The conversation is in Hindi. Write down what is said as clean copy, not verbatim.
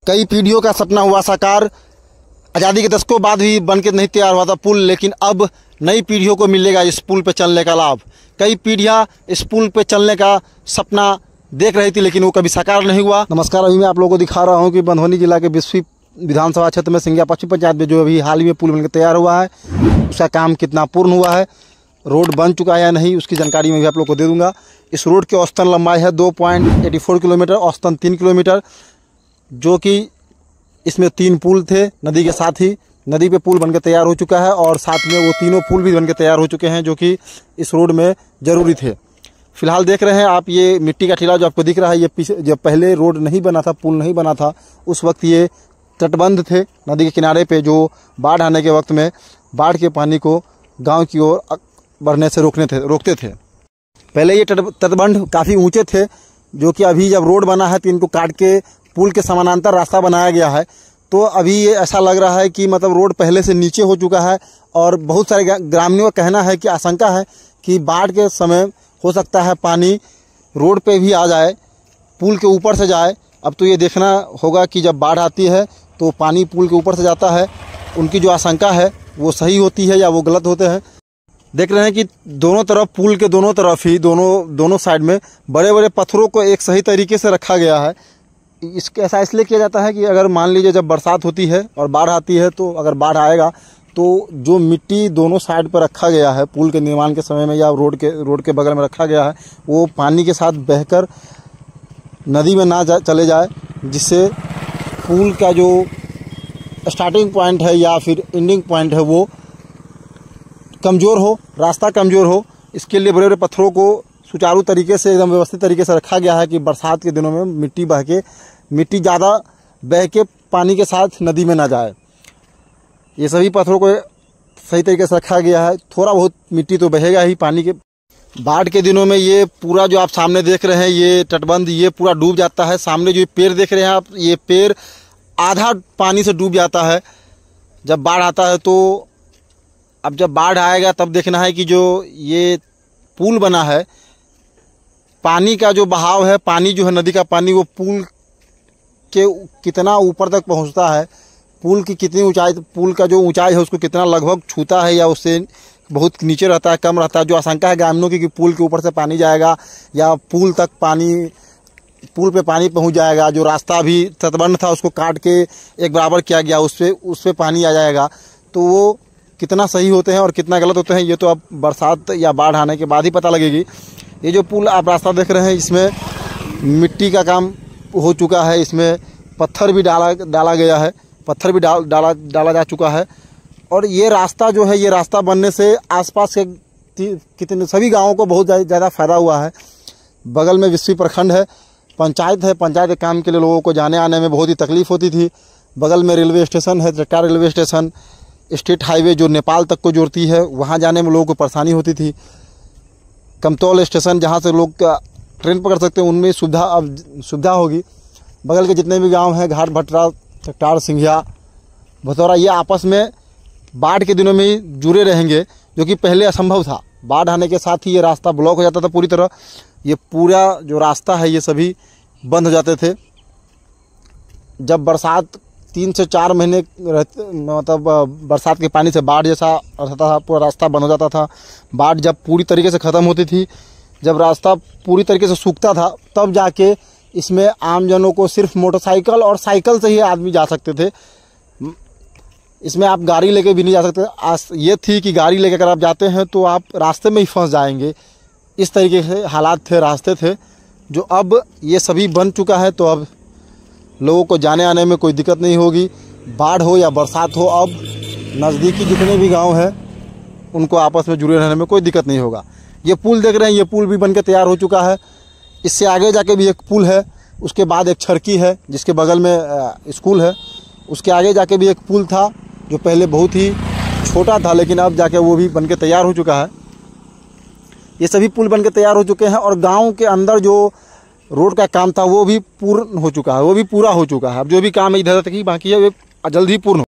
कई पीढ़ियों का सपना हुआ साकार। आज़ादी के दशकों बाद भी बनके नहीं तैयार हुआ था पुल, लेकिन अब नई पीढ़ियों को मिलेगा इस पुल पे चलने का लाभ। कई पीढ़ियां इस पुल पे चलने का सपना देख रही थी, लेकिन वो कभी साकार नहीं हुआ। नमस्कार, अभी मैं आप लोगों को दिखा रहा हूँ कि बंधवनी जिला के बिस्फी विधानसभा क्षेत्र में सिंघिया पश्चिम पंचायत में जो अभी हाल ही में पुल बनकर तैयार हुआ है, उसका काम कितना पूर्ण हुआ है, रोड बन चुका है या नहीं, उसकी जानकारी मैं भी आप लोग को दे दूंगा। इस रोड की औसतन लंबाई है 2.84 किलोमीटर, औसतन 3 किलोमीटर, जो कि इसमें 3 पुल थे नदी के साथ ही। नदी पे पुल बनकर तैयार हो चुका है और साथ में वो तीनों पुल भी बनकर तैयार हो चुके हैं, जो कि इस रोड में ज़रूरी थे। फिलहाल देख रहे हैं आप ये मिट्टी का टीला जो आपको दिख रहा है, ये पीछे जब पहले रोड नहीं बना था, पुल नहीं बना था, उस वक्त ये तटबंध थे नदी के किनारे पे, जो बाढ़ आने के वक्त में बाढ़ के पानी को गांव की ओर बढ़ने से रोकते थे। पहले ये तटबंध काफ़ी ऊंचे थे, जो कि अभी जब रोड बना है तो इनको काट के पुल के समानांतर रास्ता बनाया गया है। तो अभी ये ऐसा लग रहा है कि मतलब रोड पहले से नीचे हो चुका है और बहुत सारे ग्रामीणों का कहना है कि आशंका है कि बाढ़ के समय हो सकता है पानी रोड पे भी आ जाए, पुल के ऊपर से जाए। अब तो ये देखना होगा कि जब बाढ़ आती है तो पानी पुल के ऊपर से जाता है, उनकी जो आशंका है वो सही होती है या वो गलत होते हैं। देख रहे हैं कि दोनों तरफ, पुल के दोनों तरफ ही दोनों साइड में बड़े बड़े पत्थरों को एक सही तरीके से रखा गया है। ऐसा इसलिए किया जाता है कि अगर मान लीजिए जब बरसात होती है और बाढ़ आती है, तो अगर बाढ़ आएगा तो जो मिट्टी दोनों साइड पर रखा गया है पुल के निर्माण के समय में या रोड के बगल में रखा गया है, वो पानी के साथ बहकर नदी में ना चले जाए, जिससे पुल का जो स्टार्टिंग पॉइंट है या फिर एंडिंग पॉइंट है वो कमज़ोर हो, रास्ता कमज़ोर हो। इसके लिए बड़े बड़े पत्थरों को सुचारू तरीके से, एकदम व्यवस्थित तरीके से रखा गया है कि बरसात के दिनों में मिट्टी ज़्यादा बह के पानी के साथ नदी में ना जाए। ये सभी पत्थरों को सही तरीके से रखा गया है। थोड़ा बहुत मिट्टी तो बहेगा ही पानी के। बाढ़ के दिनों में ये पूरा जो आप सामने देख रहे हैं, ये तटबंध ये पूरा डूब जाता है। सामने जो पेड़ देख रहे हैं आप, ये पेड़ आधा पानी से डूब जाता है जब बाढ़ आता है। तो अब जब बाढ़ आएगा तब देखना है कि जो ये पुल बना है, पानी का जो बहाव है, पानी जो है नदी का पानी, वो पुल के कितना ऊपर तक पहुंचता है, पुल की कितनी ऊंचाई, पुल का जो ऊंचाई है उसको कितना लगभग छूता है या उससे बहुत नीचे रहता है, कम रहता है। जो आशंका है ग्रामीणों की कि पुल के ऊपर से पानी जाएगा या पुल पे पानी पहुंच जाएगा। जो रास्ता भी तटबंध था उसको काट के एक बराबर किया गया, उस पे पानी आ जाएगा। तो वो कितना सही होते हैं और कितना गलत होते हैं, ये तो अब बरसात या बाढ़ आने के बाद ही पता लगेगी। ये जो पुल आप रास्ता देख रहे हैं, इसमें मिट्टी का काम हो चुका है, इसमें पत्थर भी डाला गया है, पत्थर भी डाला जा चुका है। और ये रास्ता जो है, ये रास्ता बनने से आसपास के कितने सभी गांवों को बहुत ज़्यादा फ़ायदा हुआ है। बगल में बिस्फी प्रखंड है, पंचायत है, पंचायत के काम के लिए लोगों को जाने आने में बहुत ही तकलीफ़ होती थी। बगल में रेलवे स्टेशन है, चट्टा रेलवे स्टेशन, स्टेट हाईवे जो नेपाल तक को जोड़ती है, वहाँ जाने में लोगों को परेशानी होती थी। कमतौल स्टेशन जहाँ से लोग ट्रेन पकड़ सकते हैं, उनमें सुविधा होगी। बगल के जितने भी गांव हैं, घाट भटरा, चट्टार, सिंघिया, भतौरा, ये आपस में बाढ़ के दिनों में ही जुड़े रहेंगे, जो कि पहले असंभव था। बाढ़ आने के साथ ही ये रास्ता ब्लॉक हो जाता था पूरी तरह। ये पूरा जो रास्ता है ये सभी बंद हो जाते थे। जब बरसात 3 से 4 महीने मतलब बरसात के पानी से बाढ़ जैसा रहता था, पूरा रास्ता बंद हो जाता था। बाढ़ जब पूरी तरीके से ख़त्म होती थी, जब रास्ता पूरी तरीके से सूखता था, तब जाके इसमें आम जनों को सिर्फ मोटरसाइकिल और साइकिल से ही आदमी जा सकते थे। इसमें आप गाड़ी लेके भी नहीं जा सकते। ये थी कि गाड़ी लेके अगर आप जाते हैं तो आप रास्ते में ही फंस जाएंगे। इस तरीके से हालात थे, रास्ते थे, जो अब ये सभी बन चुका है। तो अब लोगों को जाने आने में कोई दिक्कत नहीं होगी। बाढ़ हो या बरसात हो, अब नज़दीकी जितने भी गांव हैं उनको आपस में जुड़े रहने में कोई दिक्कत नहीं होगा। ये पुल देख रहे हैं, ये पुल भी बनकर तैयार हो चुका है। इससे आगे जाके भी एक पुल है, उसके बाद एक छड़की है जिसके बगल में स्कूल है। उसके आगे जाके भी एक पुल था जो पहले बहुत ही छोटा था, लेकिन अब जाके वो भी बनकर तैयार हो चुका है। ये सभी पुल बनकर तैयार हो चुके हैं और गाँव के अंदर जो रोड का काम था वो भी पूर्ण हो चुका है, वो भी पूरा हो चुका है। अब जो भी काम है इधर तक ही बाकी है, वो जल्द ही पूर्ण हो।